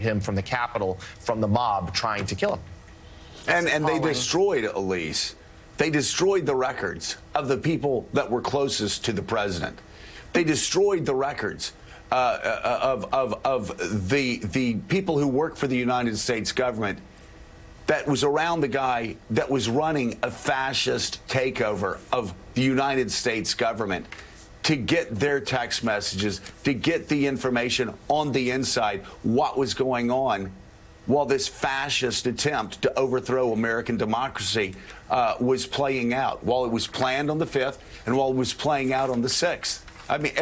him from the Capitol, from the mob trying to kill him. And they destroyed, Elise. They destroyed the records of the people that were closest to the president. They destroyed the records of the people who work for the United States government that was around the guy that was running a fascist takeover of the United States government to get their text messages, to get the information on the inside, what was going on while this fascist attempt to overthrow American democracy was playing out, while it was planned on the 5th and while it was playing out on the 6th. I mean,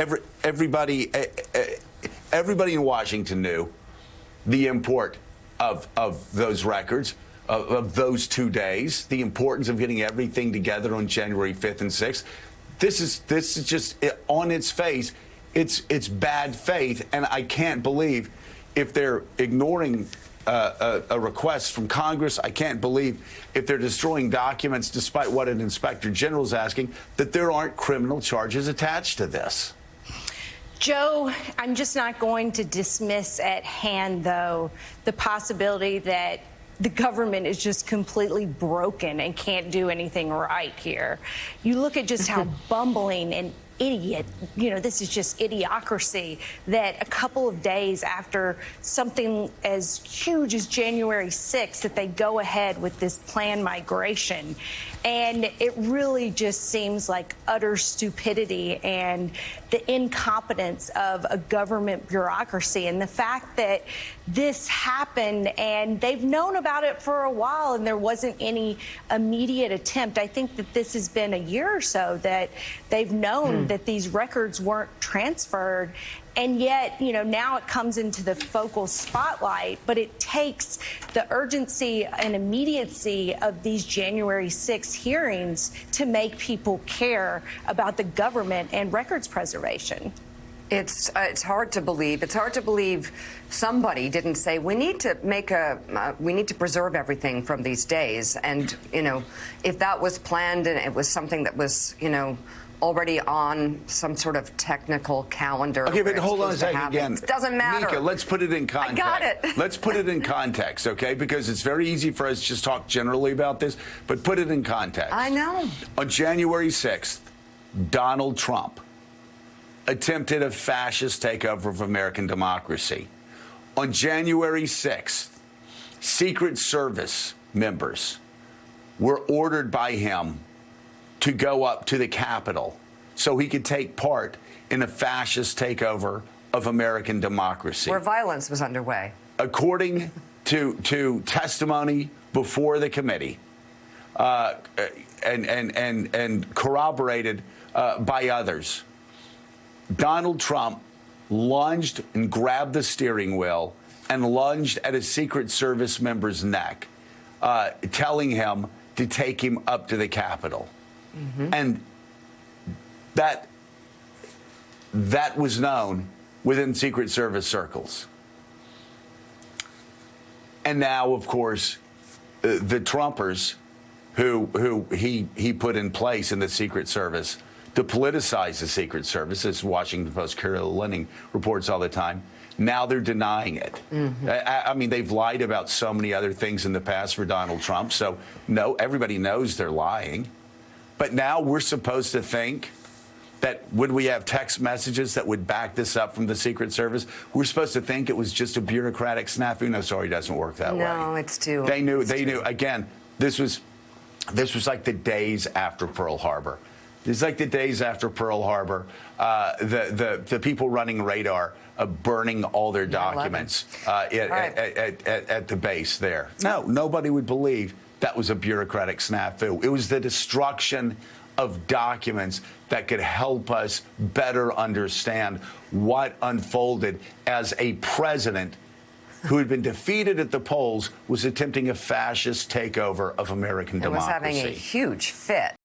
everybody in Washington knew the import of those records, of those 2 days, the importance of getting everything together on January 5th and 6th. This is just on its face. It's bad faith, and I can't believe if they're ignoring a request from Congress. I can't believe if they're destroying documents despite what an inspector general is asking, that there aren't criminal charges attached to this. Joe, I'm just not going to dismiss at hand, though, the possibility that the government is just completely broken and can't do anything right here. You look at just how bumbling and idiot, this is just idiocracy, that a couple of days after something as huge as January 6th, that they go ahead with this planned migration. And it really just seems like utter stupidity and the incompetence of a government bureaucracy. And the fact that this happened and they've known about it for a while and there wasn't any immediate attempt. I think that this has been a year or so that they've known that these records weren't transferred. And yet, now it comes into the focal spotlight, but it takes the urgency and immediacy of these January 6th hearings to make people care about the government and records preservation. It's hard to believe. It's hard to believe somebody didn't say we need to we need to preserve everything from these days. And if that was planned and it was something that was already on some sort of technical calendar. Okay, but hold on a second again. It doesn't matter. Mika, let's put it in context. I got it. Let's put it in context, okay? Because it's very easy for us to just talk generally about this, but put it in context. I know. On January 6th, Donald Trump attempted a fascist takeover of American democracy. On January 6th, Secret Service members were ordered by him to go up to the Capitol so he could take part in a fascist takeover of American democracy. Where violence was underway. According to testimony before the committee and corroborated by others, Donald Trump lunged and grabbed the steering wheel and lunged at a Secret Service member's neck, telling him to take him up to the Capitol. And that was known within Secret Service circles. And now, of course, the Trumpers who he put in place in the Secret Service to politicize the Secret Service, as Washington Post Carol Leonnig reports all the time, now they're denying it. I mean, they've lied about so many other things in the past for Donald Trump, so no, everybody knows they're lying. But now we're supposed to think that when we have text messages that would back this up from the Secret Service, we're supposed to think it was just a bureaucratic snafu. No, sorry, it doesn't work that way. No, it's too. They knew. Again, this was like the days after Pearl Harbor. It's like the days after Pearl Harbor. The people running radar burning all their documents at the base there. No, nobody would believe that was a bureaucratic snafu. It was the destruction of documents that could help us better understand what unfolded as a president who had been defeated at the polls was attempting a fascist takeover of American democracy. Was having a huge fit.